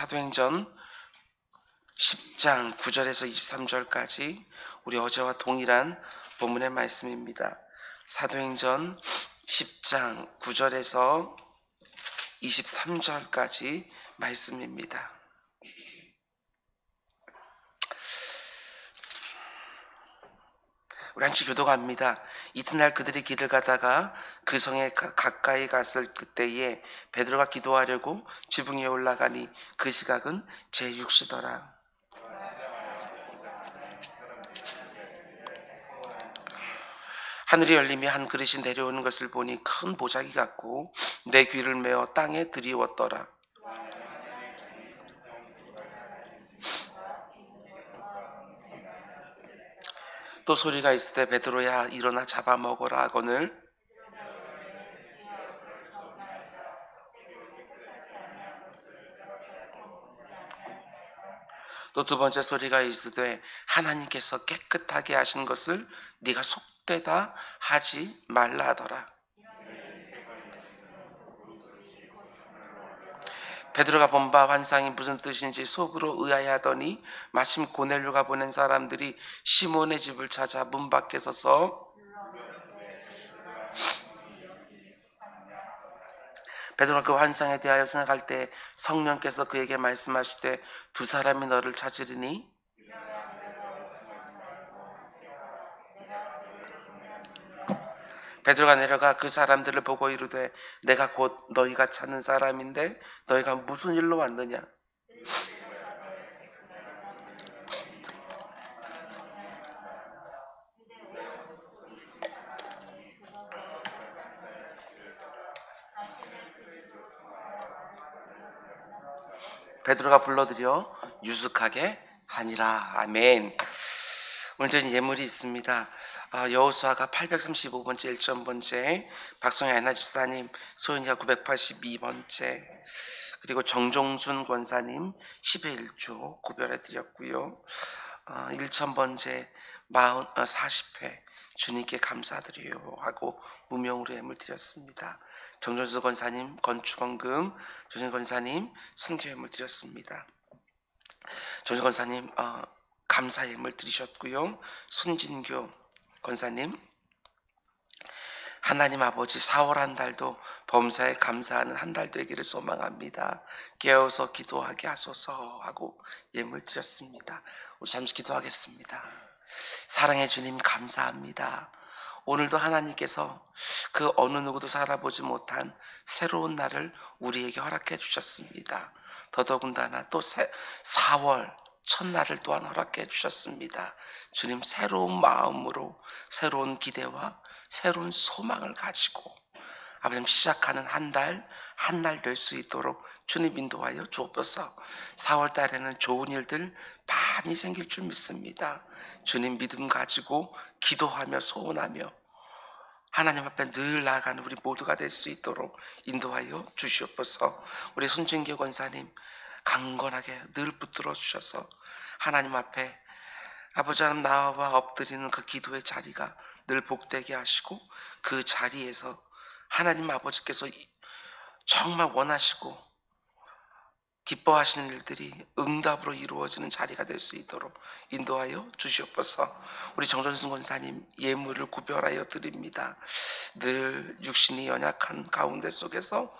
사도행전 10장 9절에서 23절까지 우리 어제와 동일한 본문의 말씀입니다. 사도행전 10장 9절에서 23절까지 말씀입니다. 우리 한치 교도갑니다. 이튿날 그들이 길을 가다가 그 성에 가까이 갔을 그때에 베드로가 기도하려고 지붕 위에 올라가니 그 시각은 제6시더라. 하늘이 열림이 한 그릇이 내려오는 것을 보니 큰 보자기 같고 내 귀를 메어 땅에 들이웠더라. 또 소리가 있을 때 베드로야 일어나 잡아먹어라 하거늘 또 두 번째 소리가 있으되 하나님께서 깨끗하게 하신 것을 네가 속되다 하지 말라 하더라. 베드로가 본 바 환상이 무슨 뜻인지 속으로 의아해하더니 마침 고넬료가 보낸 사람들이 시몬의 집을 찾아 문 밖에 서서 베드로가 그 환상에 대하여 생각할 때 성령께서 그에게 말씀하시되 두 사람이 너를 찾으리니 베드로가 내려가 그 사람들을 보고 이르되 내가 곧 너희가 찾는 사람인데 너희가 무슨 일로 왔느냐? 베드로가 불러들여 유숙하게 하니라. 아멘. 오늘도 예물이 있습니다. 여호수아가 835번째 1점번째, 박성희 애나 집사님, 소연이가 982번째, 그리고 정종순 권사님 10의 1조 구별해 드렸고요. 1천번째 40회 주님께 감사드려요 하고 무명으로 예물 드렸습니다. 정종순 권사님 건축원금, 조정 권사님 선교 예물 드렸습니다. 조정 권사님 감사 예물 드리셨고요. 손진교 권사님 하나님 아버지 4월 한 달도 범사에 감사하는 한 달 되기를 소망합니다. 깨어서 기도하게 하소서 하고 예물 드렸습니다. 우리 잠시 기도하겠습니다. 사랑해 주님 감사합니다. 오늘도 하나님께서 그 어느 누구도 살아보지 못한 새로운 날을 우리에게 허락해 주셨습니다. 더더군다나 또 4월 첫날을 또한 허락해 주셨습니다. 주님 새로운 마음으로 새로운 기대와 새로운 소망을 가지고 아버지 시작하는 한 날 될 수 있도록 주님 인도하여 주옵소서. 4월 달에는 좋은 일들 많이 생길 줄 믿습니다. 주님 믿음 가지고 기도하며 소원하며 하나님 앞에 늘 나아가는 우리 모두가 될 수 있도록 인도하여 주시옵소서. 우리 손진교 권사님 강건하게 늘 붙들어 주셔서 하나님 앞에 아버지 하나님 나와 엎드리는 그 기도의 자리가 늘 복되게 하시고 그 자리에서 하나님 아버지께서 정말 원하시고 기뻐하시는 일들이 응답으로 이루어지는 자리가 될 수 있도록 인도하여 주시옵소서. 우리 정전순 권사님 예물을 구별하여 드립니다. 늘 육신이 연약한 가운데 속에서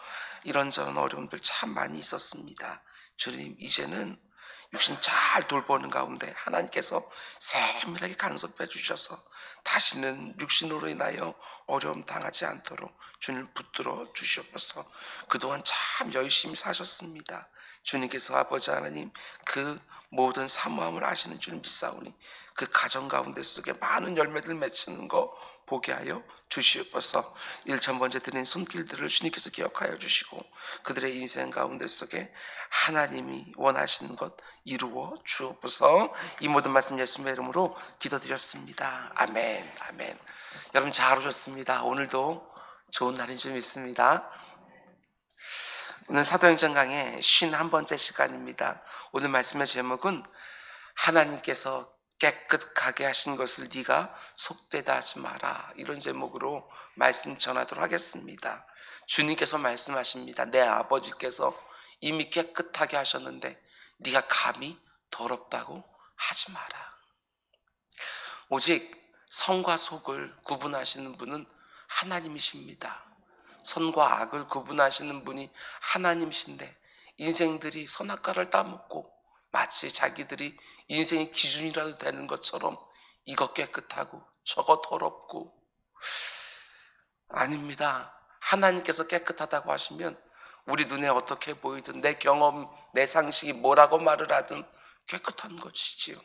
이런저런 어려움들 참 많이 있었습니다. 주님 이제는 육신 잘 돌보는 가운데 하나님께서 세밀하게 간섭해 주셔서 다시는 육신으로 인하여 어려움 당하지 않도록 주님 붙들어 주시옵소서. 그동안 참 열심히 사셨습니다. 주님께서 아버지 하나님 그 모든 사모함을 아시는 줄 믿사오니 그 가정 가운데 속에 많은 열매들 맺히는 거 보게 하여 주시옵소서. 1천번째 드린 손길들을 주님께서 기억하여 주시고 그들의 인생 가운데 속에 하나님이 원하시는 것 이루어 주옵소서. 이 모든 말씀 예수님의 이름으로 기도드렸습니다. 아멘. 아멘. 여러분 잘 오셨습니다. 오늘도 좋은 날인 줄 믿습니다. 오늘 사도행전 강의 51번째 시간입니다. 오늘 말씀의 제목은 하나님께서 깨끗하게 하신 것을 네가 속되다 하지 마라. 이런 제목으로 말씀 전하도록 하겠습니다. 주님께서 말씀하십니다. 내 아버지께서 이미 깨끗하게 하셨는데 네가 감히 더럽다고 하지 마라. 오직 선과 속을 구분하시는 분은 하나님이십니다. 선과 악을 구분하시는 분이 하나님이신데 인생들이 선악과를 따먹고 마치 자기들이 인생의 기준이라도 되는 것처럼 이거 깨끗하고 저거 더럽고, 아닙니다. 하나님께서 깨끗하다고 하시면 우리 눈에 어떻게 보이든 내 경험, 내 상식이 뭐라고 말을 하든 깨끗한 것이지요.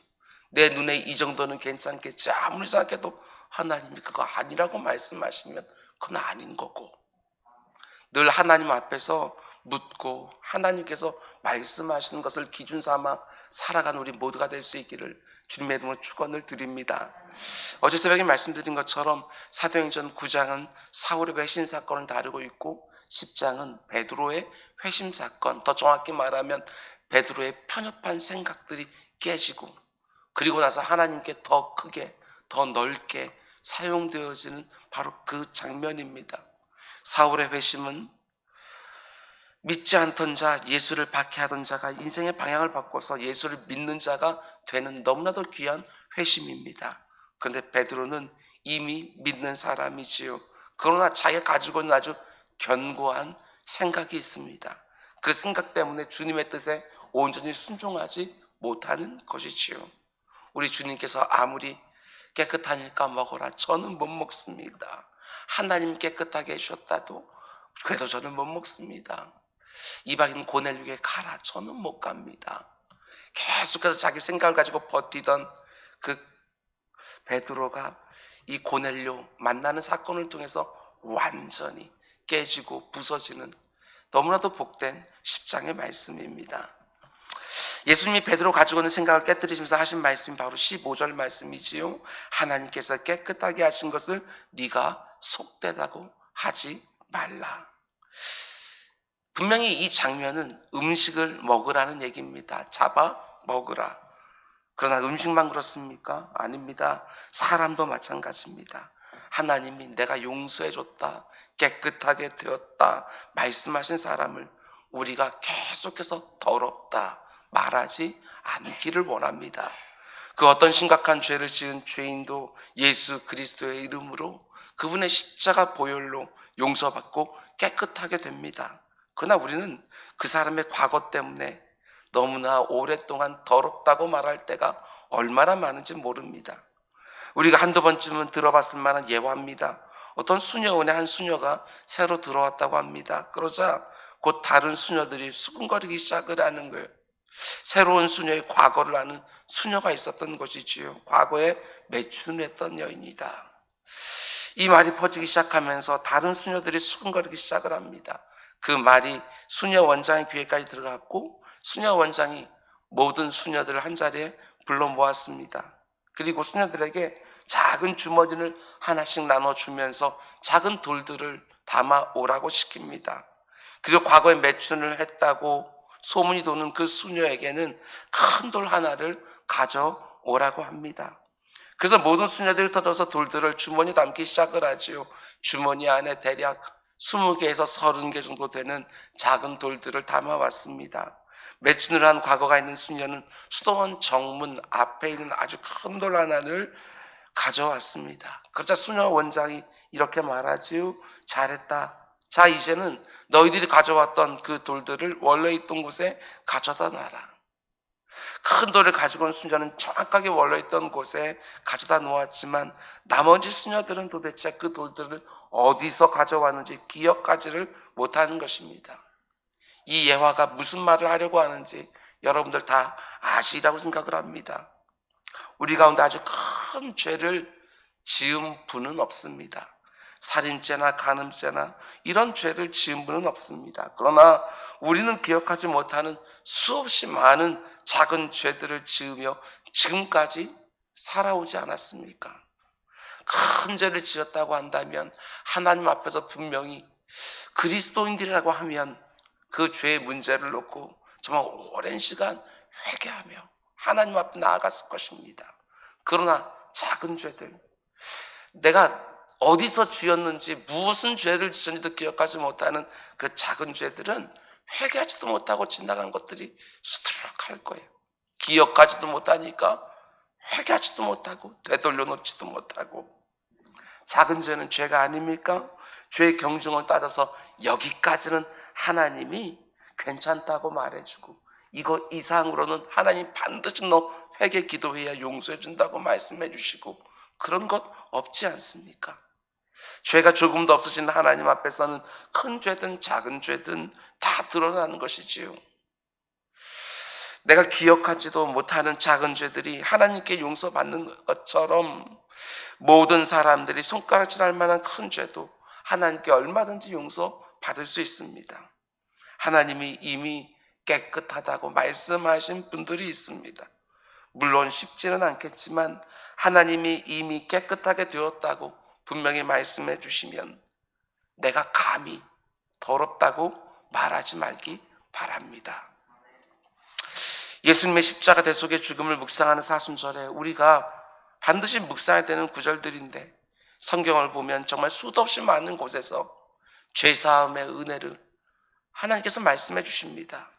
내 눈에 이 정도는 괜찮겠지 아무리 생각해도 하나님이 그거 아니라고 말씀하시면 그건 아닌 거고, 늘 하나님 앞에서 묻고 하나님께서 말씀하시는 것을 기준 삼아 살아가는 우리 모두가 될 수 있기를 주님의 이름으로 축원을 드립니다. 어제 새벽에 말씀드린 것처럼 사도행전 9장은 사울의 배신 사건을 다루고 있고 10장은 베드로의 회심 사건, 더 정확히 말하면 베드로의 편협한 생각들이 깨지고 그리고 나서 하나님께 더 크게 더 넓게 사용되어지는 바로 그 장면입니다. 사울의 회심은 믿지 않던 자, 예수를 박해하던 자가 인생의 방향을 바꿔서 예수를 믿는 자가 되는 너무나도 귀한 회심입니다. 그런데 베드로는 이미 믿는 사람이지요. 그러나 자기가 가지고 있는 아주 견고한 생각이 있습니다. 그 생각 때문에 주님의 뜻에 온전히 순종하지 못하는 것이지요. 우리 주님께서 아무리 깨끗하니까 먹어라, 저는 못 먹습니다. 하나님 깨끗하게 해주셨다도 그래도 저는 못 먹습니다. 이방인 고넬료에게 가라, 저는 못 갑니다. 계속해서 자기 생각을 가지고 버티던 그 베드로가 이 고넬료 만나는 사건을 통해서 완전히 깨지고 부서지는 너무나도 복된 10장의 말씀입니다. 예수님이 베드로 가지고 있는 생각을 깨뜨리시면서 하신 말씀이 바로 15절 말씀이지요. 하나님께서 깨끗하게 하신 것을 네가 속되다고 하지 말라. 분명히 이 장면은 음식을 먹으라는 얘기입니다. 잡아 먹으라. 그러나 음식만 그렇습니까? 아닙니다. 사람도 마찬가지입니다. 하나님이 내가 용서해줬다, 깨끗하게 되었다 말씀하신 사람을 우리가 계속해서 더럽다 말하지 않기를 원합니다. 그 어떤 심각한 죄를 지은 죄인도 예수 그리스도의 이름으로 그분의 십자가 보혈로 용서받고 깨끗하게 됩니다. 그러나 우리는 그 사람의 과거 때문에 너무나 오랫동안 더럽다고 말할 때가 얼마나 많은지 모릅니다. 우리가 한두 번쯤은 들어봤을 만한 예화입니다. 어떤 수녀원에 한 수녀가 새로 들어왔다고 합니다. 그러자 곧 다른 수녀들이 수군거리기 시작을 하는 거예요. 새로운 수녀의 과거를 아는 수녀가 있었던 것이지요. 과거에 매춘을 했던 여인이다. 이 말이 퍼지기 시작하면서 다른 수녀들이 수군거리기 시작을 합니다. 그 말이 수녀 원장의 귀에까지 들어갔고 수녀 원장이 모든 수녀들을 한자리에 불러 모았습니다. 그리고 수녀들에게 작은 주머니를 하나씩 나눠주면서 작은 돌들을 담아 오라고 시킵니다. 그리고 과거에 매춘을 했다고 소문이 도는 그 수녀에게는 큰 돌 하나를 가져오라고 합니다. 그래서 모든 수녀들이 터져서 돌들을 주머니에 담기 시작을 하지요. 주머니 안에 대략 20개에서 30개 정도 되는 작은 돌들을 담아왔습니다. 매춘을 한 과거가 있는 수녀는 수도원 정문 앞에 있는 아주 큰 돌 하나를 가져왔습니다. 그러자 수녀 원장이 이렇게 말하지요. 잘했다. 자, 이제는 너희들이 가져왔던 그 돌들을 원래 있던 곳에 가져다 놔라. 큰 돌을 가지고 온 수녀는 정확하게 원래 있던 곳에 가져다 놓았지만 나머지 수녀들은 도대체 그 돌들을 어디서 가져왔는지 기억하지를 못하는 것입니다. 이 예화가 무슨 말을 하려고 하는지 여러분들 다 아시리라고 생각을 합니다. 우리 가운데 아주 큰 죄를 지은 분은 없습니다. 살인죄나 간음죄나 이런 죄를 지은 분은 없습니다. 그러나 우리는 기억하지 못하는 수없이 많은 작은 죄들을 지으며 지금까지 살아오지 않았습니까? 큰 죄를 지었다고 한다면 하나님 앞에서 분명히 그리스도인들이라고 하면 그 죄의 문제를 놓고 정말 오랜 시간 회개하며 하나님 앞에 나아갔을 것입니다. 그러나 작은 죄들, 내가 어디서 지었는지 무슨 죄를 지었는지도 기억하지 못하는 그 작은 죄들은 회개하지도 못하고 지나간 것들이 수두룩할 거예요. 기억하지도 못하니까 회개하지도 못하고 되돌려 놓지도 못하고. 작은 죄는 죄가 아닙니까? 죄의 경중을 따져서 여기까지는 하나님이 괜찮다고 말해주고 이거 이상으로는 하나님 반드시 너 회개 기도해야 용서해 준다고 말씀해 주시고 그런 것 없지 않습니까? 죄가 조금도 없으신 하나님 앞에서는 큰 죄든 작은 죄든 다 드러나는 것이지요. 내가 기억하지도 못하는 작은 죄들이 하나님께 용서받는 것처럼 모든 사람들이 손가락질할 만한 큰 죄도 하나님께 얼마든지 용서받을 수 있습니다. 하나님이 이미 깨끗하다고 말씀하신 분들이 있습니다. 물론 쉽지는 않겠지만 하나님이 이미 깨끗하게 되었다고 분명히 말씀해 주시면 내가 감히 더럽다고 말하지 말기 바랍니다. 예수님의 십자가 대속의 죽음을 묵상하는 사순절에 우리가 반드시 묵상해야 되는 구절들인데 성경을 보면 정말 수도 없이 많은 곳에서 죄사함의 은혜를 하나님께서 말씀해 주십니다.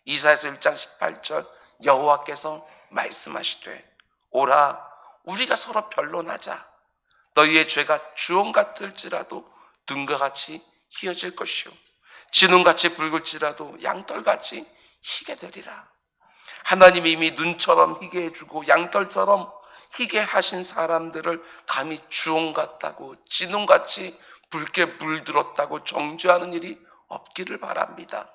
이사야서 1장 18절 여호와께서 말씀하시되 오라 우리가 서로 변론하자. 너희의 죄가 주홍 같을지라도 눈과 같이 희어질 것이요 진홍같이 붉을지라도 양털같이 희게 되리라. 하나님이 이미 눈처럼 희게 해주고 양털처럼 희게 하신 사람들을 감히 주홍 같다고 진홍같이 붉게 물들었다고 정죄하는 일이 없기를 바랍니다.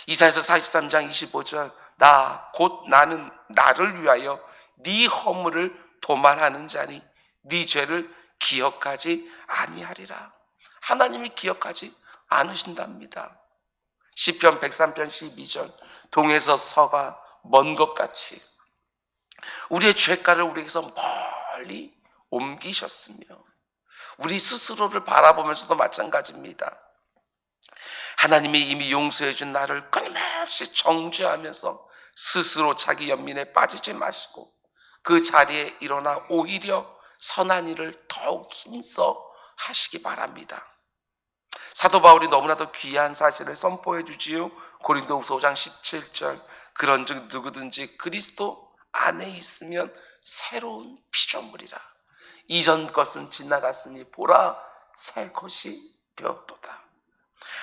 이사야서 43장 25절 나 곧 나는 나를 위하여 네 허물을 도말하는 자니 네 죄를 기억하지 아니하리라. 하나님이 기억하지 않으신답니다. 시편 103편 12절 동에서 서가 먼 것 같이 우리의 죄가를 우리에게서 멀리 옮기셨으며 우리 스스로를 바라보면서도 마찬가지입니다. 하나님이 이미 용서해 준 나를 끊임없이 정죄하면서 스스로 자기 연민에 빠지지 마시고 그 자리에 일어나 오히려 선한 일을 더욱 힘써 하시기 바랍니다. 사도 바울이 너무나도 귀한 사실을 선포해 주지요. 고린도후서 5장 17절 그런즉 누구든지 그리스도 안에 있으면 새로운 피조물이라. 이전 것은 지나갔으니 보라 새 것이 되었도다.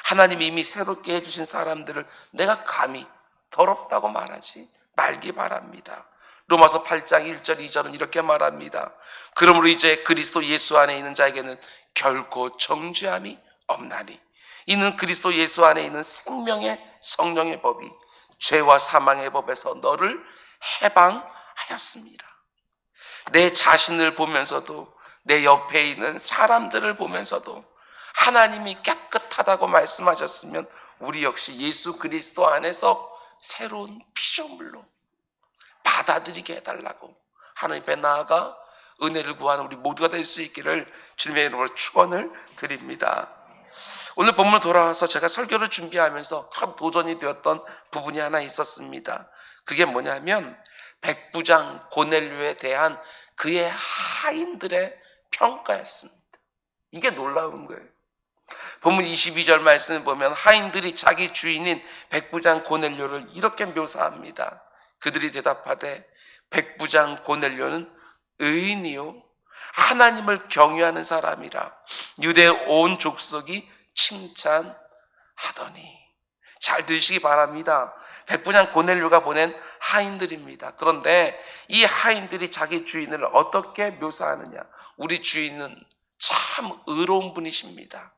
하나님이 이미 새롭게 해주신 사람들을 내가 감히 더럽다고 말하지 말기 바랍니다. 로마서 8장 1절 2절은 이렇게 말합니다. 그러므로 이제 그리스도 예수 안에 있는 자에게는 결코 정죄함이 없나니 이는 그리스도 예수 안에 있는 생명의 성령의 법이 죄와 사망의 법에서 너를 해방하였습니다. 내 자신을 보면서도 내 옆에 있는 사람들을 보면서도 하나님이 깨끗하다고 말씀하셨으면 우리 역시 예수 그리스도 안에서 새로운 피조물로 받아들이게 해달라고 하나님 앞에 나아가 은혜를 구하는 우리 모두가 될 수 있기를 주님의 이름으로 축원을 드립니다. 오늘 본문 돌아와서 제가 설교를 준비하면서 큰 도전이 되었던 부분이 하나 있었습니다. 그게 뭐냐면 백부장 고넬료에 대한 그의 하인들의 평가였습니다. 이게 놀라운 거예요. 본문 22절 말씀을 보면 하인들이 자기 주인인 백부장 고넬료를 이렇게 묘사합니다. 그들이 대답하되 백부장 고넬료는 의인이요 하나님을 경외하는 사람이라 유대 온 족속이 칭찬하더니. 잘 들으시기 바랍니다. 백부장 고넬료가 보낸 하인들입니다. 그런데 이 하인들이 자기 주인을 어떻게 묘사하느냐. 우리 주인은 참 의로운 분이십니다.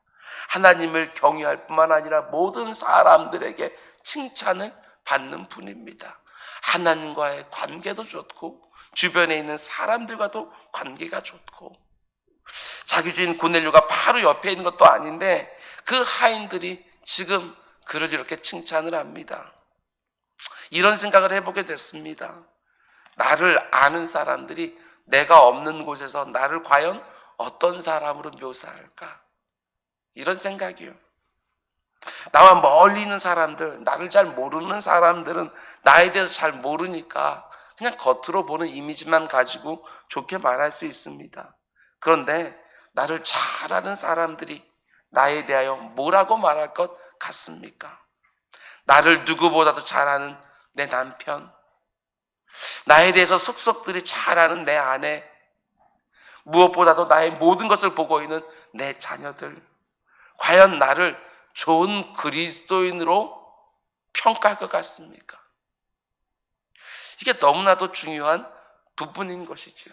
하나님을 경외할 뿐만 아니라 모든 사람들에게 칭찬을 받는 분입니다. 하나님과의 관계도 좋고 주변에 있는 사람들과도 관계가 좋고 자기 주인 고넬료가 바로 옆에 있는 것도 아닌데 그 하인들이 지금 그를 이렇게 칭찬을 합니다. 이런 생각을 해보게 됐습니다. 나를 아는 사람들이 내가 없는 곳에서 나를 과연 어떤 사람으로 묘사할까? 이런 생각이요. 나와 멀리 있는 사람들, 나를 잘 모르는 사람들은 나에 대해서 잘 모르니까 그냥 겉으로 보는 이미지만 가지고 좋게 말할 수 있습니다. 그런데 나를 잘 아는 사람들이 나에 대하여 뭐라고 말할 것 같습니까? 나를 누구보다도 잘 아는 내 남편, 나에 대해서 속속들이 잘 아는 내 아내, 무엇보다도 나의 모든 것을 보고 있는 내 자녀들, 과연 나를 좋은 그리스도인으로 평가할 것 같습니까? 이게 너무나도 중요한 부분인 것이죠.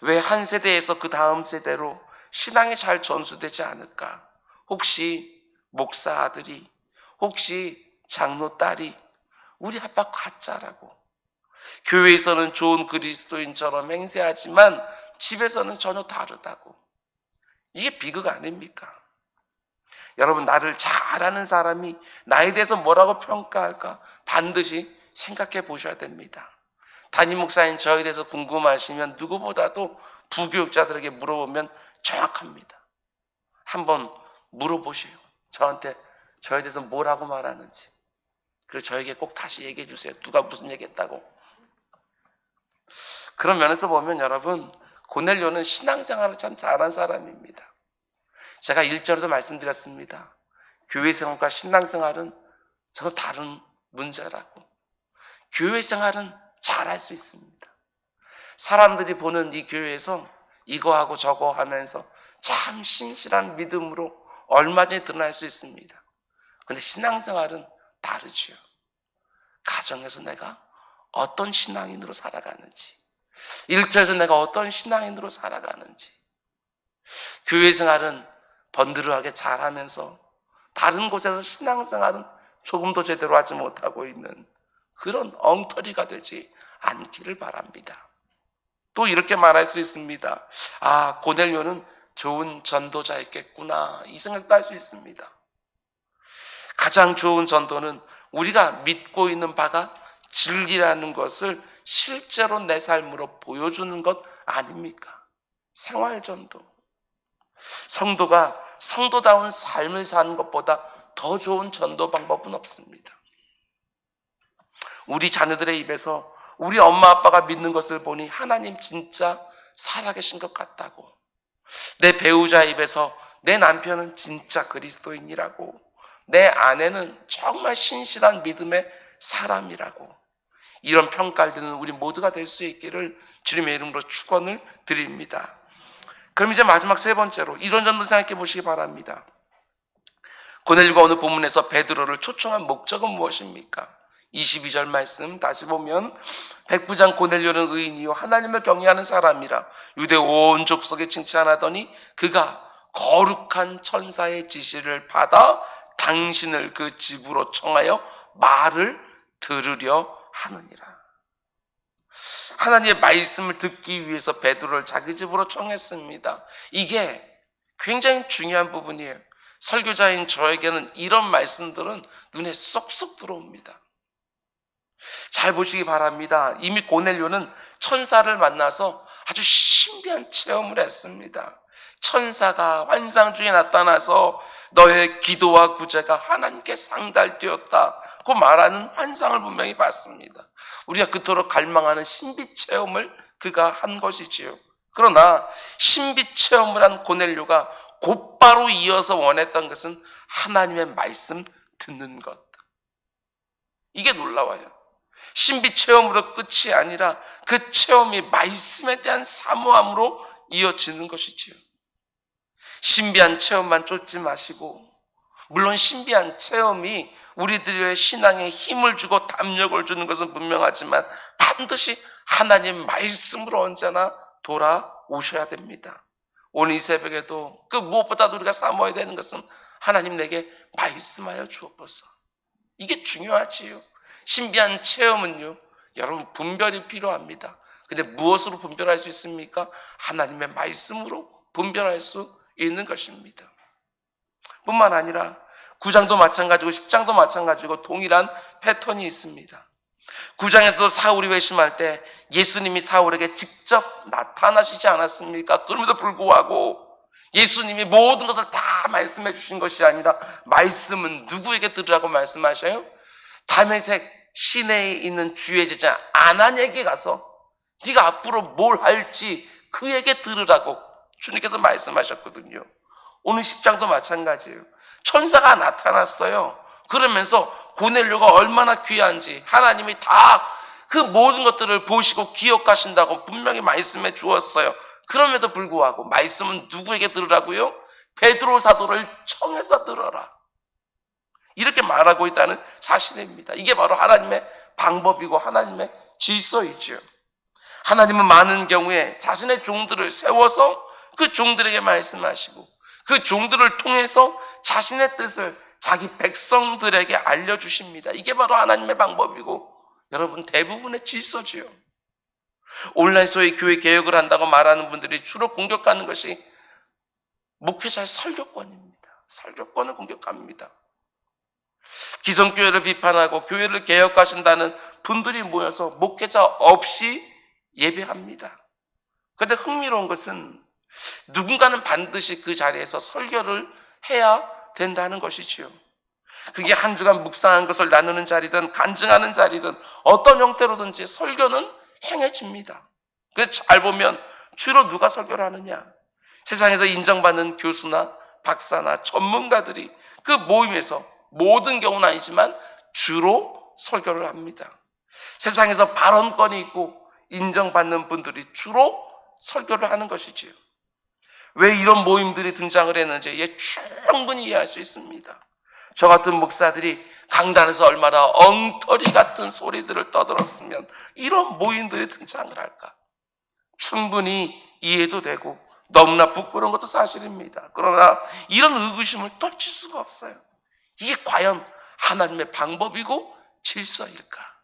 왜 한 세대에서 그 다음 세대로 신앙이 잘 전수되지 않을까? 혹시 목사 아들이, 혹시 장로 딸이 우리 아빠 가짜라고, 교회에서는 좋은 그리스도인처럼 행세하지만 집에서는 전혀 다르다고, 이게 비극 아닙니까? 여러분, 나를 잘 아는 사람이 나에 대해서 뭐라고 평가할까 반드시 생각해 보셔야 됩니다. 담임 목사인 저에 대해서 궁금하시면 누구보다도 부교육자들에게 물어보면 정확합니다. 한번 물어보세요. 저한테 저에 대해서 뭐라고 말하는지. 그리고 저에게 꼭 다시 얘기해 주세요. 누가 무슨 얘기했다고. 그런 면에서 보면 여러분, 고넬료는 신앙생활을 참 잘한 사람입니다. 제가 1절에도 말씀드렸습니다. 교회생활과 신앙생활은 전혀 다른 문제라고. 교회생활은 잘할 수 있습니다. 사람들이 보는 이 교회에서 이거하고 저거 하면서 참 신실한 믿음으로 얼마든지 드러날 수 있습니다. 그런데 신앙생활은 다르죠. 가정에서 내가 어떤 신앙인으로 살아가는지, 일터에서 내가 어떤 신앙인으로 살아가는지, 교회생활은 번드르하게 잘하면서 다른 곳에서 신앙생활은 조금도 제대로 하지 못하고 있는 그런 엉터리가 되지 않기를 바랍니다. 또 이렇게 말할 수 있습니다. 아, 고넬료는 좋은 전도자였겠구나, 이 생각도 할 수 있습니다. 가장 좋은 전도는 우리가 믿고 있는 바가 진리라는 것을 실제로 내 삶으로 보여주는 것 아닙니까? 생활전도. 성도가 성도다운 삶을 사는 것보다 더 좋은 전도 방법은 없습니다. 우리 자녀들의 입에서 우리 엄마 아빠가 믿는 것을 보니 하나님 진짜 살아계신 것 같다고, 내 배우자 입에서 내 남편은 진짜 그리스도인이라고, 내 아내는 정말 신실한 믿음의 사람이라고, 이런 평가를 듣는 우리 모두가 될 수 있기를 주님의 이름으로 축원을 드립니다. 그럼 이제 마지막 세 번째로 이런 점도 생각해 보시기 바랍니다. 고넬료가 오늘 본문에서 베드로를 초청한 목적은 무엇입니까? 22절 말씀 다시 보면, 백부장 고넬료는 의인이요 하나님을 경외하는 사람이라 유대 온 족속에 칭찬하더니 그가 거룩한 천사의 지시를 받아 당신을 그 집으로 청하여 말을 들으려 하느니라. 하나님의 말씀을 듣기 위해서 베드로를 자기 집으로 청했습니다. 이게 굉장히 중요한 부분이에요. 설교자인 저에게는 이런 말씀들은 눈에 쏙쏙 들어옵니다. 잘 보시기 바랍니다. 이미 고넬료는 천사를 만나서 아주 신비한 체험을 했습니다. 천사가 환상 중에 나타나서 너의 기도와 구제가 하나님께 상달되었다고 말하는 환상을 분명히 봤습니다. 우리가 그토록 갈망하는 신비 체험을 그가 한 것이지요. 그러나 신비 체험을 한 고넬료가 곧바로 이어서 원했던 것은 하나님의 말씀 듣는 것. 이게 놀라워요. 신비 체험으로 끝이 아니라 그 체험이 말씀에 대한 사모함으로 이어지는 것이지요. 신비한 체험만 쫓지 마시고, 물론 신비한 체험이 우리들의 신앙에 힘을 주고 담력을 주는 것은 분명하지만 반드시 하나님 말씀으로 언제나 돌아오셔야 됩니다. 오늘 이 새벽에도 그 무엇보다도 우리가 사모해야 되는 것은 하나님 내게 말씀하여 주옵소서. 이게 중요하지요. 신비한 체험은요, 여러분 분별이 필요합니다. 근데 무엇으로 분별할 수 있습니까? 하나님의 말씀으로 분별할 수 있는 것입니다. 뿐만 아니라 9장도 마찬가지고 10장도 마찬가지고 동일한 패턴이 있습니다. 9장에서도 사울이 회심할 때 예수님이 사울에게 직접 나타나시지 않았습니까? 그럼에도 불구하고 예수님이 모든 것을 다 말씀해 주신 것이 아니라 말씀은 누구에게 들으라고 말씀하셔요? 다메섹 시내에 있는 주의 제자 아나니에게 가서 네가 앞으로 뭘 할지 그에게 들으라고 주님께서 말씀하셨거든요. 오늘 10장도 마찬가지예요. 천사가 나타났어요. 그러면서 고넬료가 얼마나 귀한지 하나님이 다 그 모든 것들을 보시고 기억하신다고 분명히 말씀해 주었어요. 그럼에도 불구하고 말씀은 누구에게 들으라고요? 베드로 사도를 청해서 들어라. 이렇게 말하고 있다는 사실입니다. 이게 바로 하나님의 방법이고 하나님의 질서이지요. 하나님은 많은 경우에 자신의 종들을 세워서 그 종들에게 말씀하시고 그 종들을 통해서 자신의 뜻을 자기 백성들에게 알려주십니다. 이게 바로 하나님의 방법이고 여러분 대부분의 질서지요. 오늘날 소위 교회 개혁을 한다고 말하는 분들이 주로 공격하는 것이 목회자의 설교권입니다. 설교권을 공격합니다. 기성교회를 비판하고 교회를 개혁하신다는 분들이 모여서 목회자 없이 예배합니다. 그런데 흥미로운 것은 누군가는 반드시 그 자리에서 설교를 해야 된다는 것이지요. 그게 한 주간 묵상한 것을 나누는 자리든 간증하는 자리든 어떤 형태로든지 설교는 행해집니다. 그래서 잘 보면 주로 누가 설교를 하느냐? 세상에서 인정받는 교수나 박사나 전문가들이 그 모임에서 모든 경우는 아니지만 주로 설교를 합니다. 세상에서 발언권이 있고 인정받는 분들이 주로 설교를 하는 것이지요. 왜 이런 모임들이 등장을 했는지 충분히 이해할 수 있습니다. 저 같은 목사들이 강단에서 얼마나 엉터리 같은 소리들을 떠들었으면 이런 모임들이 등장을 할까? 충분히 이해도 되고 너무나 부끄러운 것도 사실입니다. 그러나 이런 의구심을 떨칠 수가 없어요. 이게 과연 하나님의 방법이고 질서일까?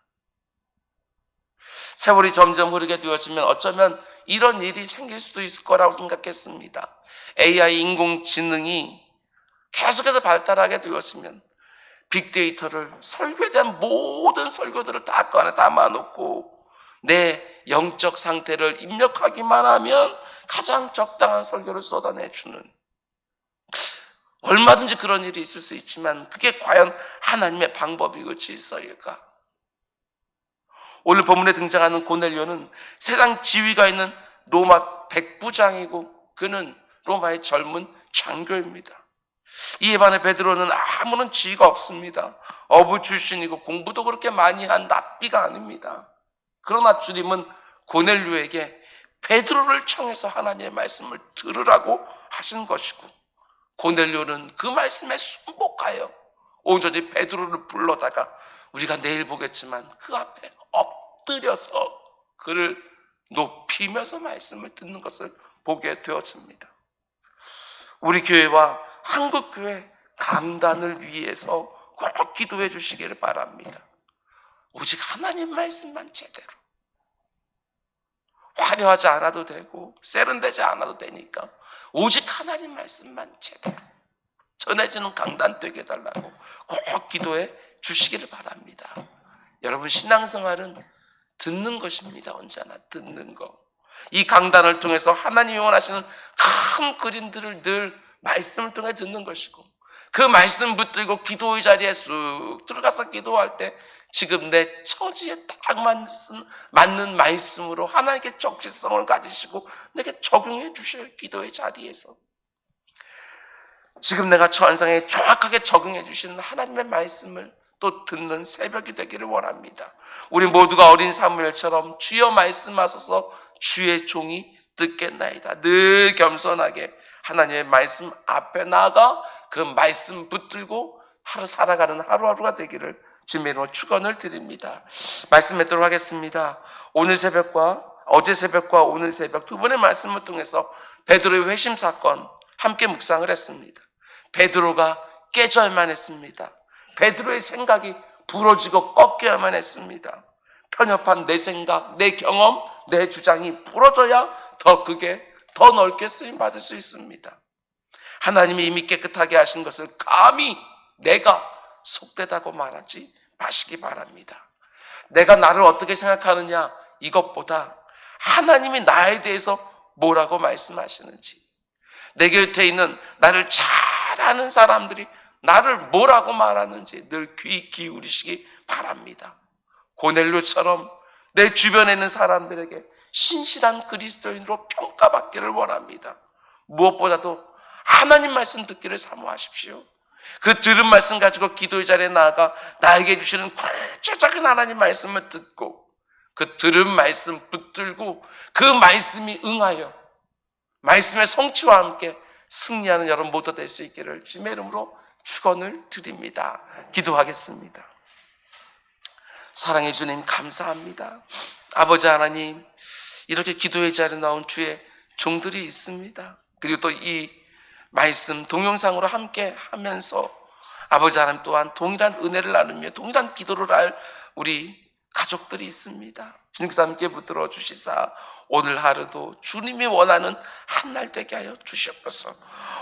세월이 점점 흐르게 되어지면 어쩌면 이런 일이 생길 수도 있을 거라고 생각했습니다. AI 인공지능이 계속해서 발달하게 되었으면 빅데이터를 설교에 대한 모든 설교들을 다 그 안에 담아놓고 내 영적 상태를 입력하기만 하면 가장 적당한 설교를 쏟아내주는, 얼마든지 그런 일이 있을 수 있지만 그게 과연 하나님의 방법이고 질서일까? 오늘 본문에 등장하는 고넬료는 세상 지위가 있는 로마 백부장이고 그는 로마의 젊은 장교입니다. 이에 반해 베드로는 아무런 지위가 없습니다. 어부 출신이고 공부도 그렇게 많이 한 랍비가 아닙니다. 그러나 주님은 고넬료에게 베드로를 청해서 하나님의 말씀을 들으라고 하신 것이고 고넬료는 그 말씀에 순복하여 온전히 베드로를 불러다가 우리가 내일 보겠지만 그 앞에 엎드려서 그를 높이면서 말씀을 듣는 것을 보게 되어집니다. 우리 교회와 한국교회 강단을 위해서 꼭 기도해 주시기를 바랍니다. 오직 하나님 말씀만 제대로, 화려하지 않아도 되고 세련되지 않아도 되니까 오직 하나님 말씀만 제대로 전해지는 강단 되게 해달라고 꼭 기도해 주시기를 바랍니다. 여러분, 신앙생활은 듣는 것입니다. 언제나 듣는 것. 이 강단을 통해서 하나님이 원하시는 큰 그림들을 늘 말씀을 통해 듣는 것이고 그 말씀 붙들고 기도의 자리에 쑥 들어가서 기도할 때 지금 내 처지에 딱 맞는 말씀으로 하나님께 적시성을 가지시고 내게 적용해 주셔요. 기도의 자리에서 지금 내가 처한 상황에 정확하게 적용해 주시는 하나님의 말씀을 또 듣는 새벽이 되기를 원합니다. 우리 모두가 어린 사무엘처럼 주여 말씀하소서 주의 종이 듣겠나이다. 늘 겸손하게 하나님의 말씀 앞에 나아가 그 말씀 붙들고 하루 살아가는 하루하루가 되기를 주님으로 축원을 드립니다. 말씀 맺도록 하겠습니다. 오늘 새벽과 어제 새벽과 오늘 새벽 두 번의 말씀을 통해서 베드로의 회심 사건 함께 묵상을 했습니다. 베드로가 깨져야만 했습니다. 베드로의 생각이 부러지고 꺾여야만 했습니다. 편협한 내 생각, 내 경험, 내 주장이 부러져야 더 크게, 더 넓게 쓰임받을 수 있습니다. 하나님이 이미 깨끗하게 하신 것을 감히 내가 속되다고 말하지 마시기 바랍니다. 내가 나를 어떻게 생각하느냐 이것보다 하나님이 나에 대해서 뭐라고 말씀하시는지, 내 곁에 있는 나를 잘 아는 사람들이 나를 뭐라고 말하는지 늘 귀 기울이시기 바랍니다. 고넬료처럼 내 주변에 있는 사람들에게 신실한 그리스도인으로 평가받기를 원합니다. 무엇보다도 하나님 말씀 듣기를 사모하십시오. 그 들은 말씀 가지고 기도의 자리에 나아가 나에게 주시는 구체적인 하나님 말씀을 듣고 그 들은 말씀 붙들고 그 말씀이 응하여 말씀의 성취와 함께 승리하는 여러분 모두 될 수 있기를 주님의 이름으로 축원을 드립니다. 기도하겠습니다. 사랑해 주님 감사합니다. 아버지 하나님, 이렇게 기도의 자리에 나온 주의 종들이 있습니다. 그리고 또 이 말씀 동영상으로 함께 하면서 아버지 하나님 또한 동일한 은혜를 나누며 동일한 기도를 할 우리 가족들이 있습니다. 주님께서 함께 붙들어 주시사 오늘 하루도 주님이 원하는 한날 되게 하여 주시옵소서.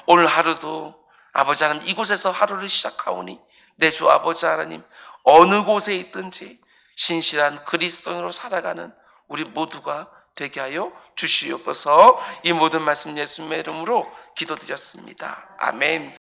오늘 하루도 아버지 하나님 이곳에서 하루를 시작하오니 내 주 아버지 하나님 어느 곳에 있든지 신실한 그리스도인으로 살아가는 우리 모두가 되게 하여 주시옵소서. 이 모든 말씀 예수님의 이름으로 기도드렸습니다. 아멘.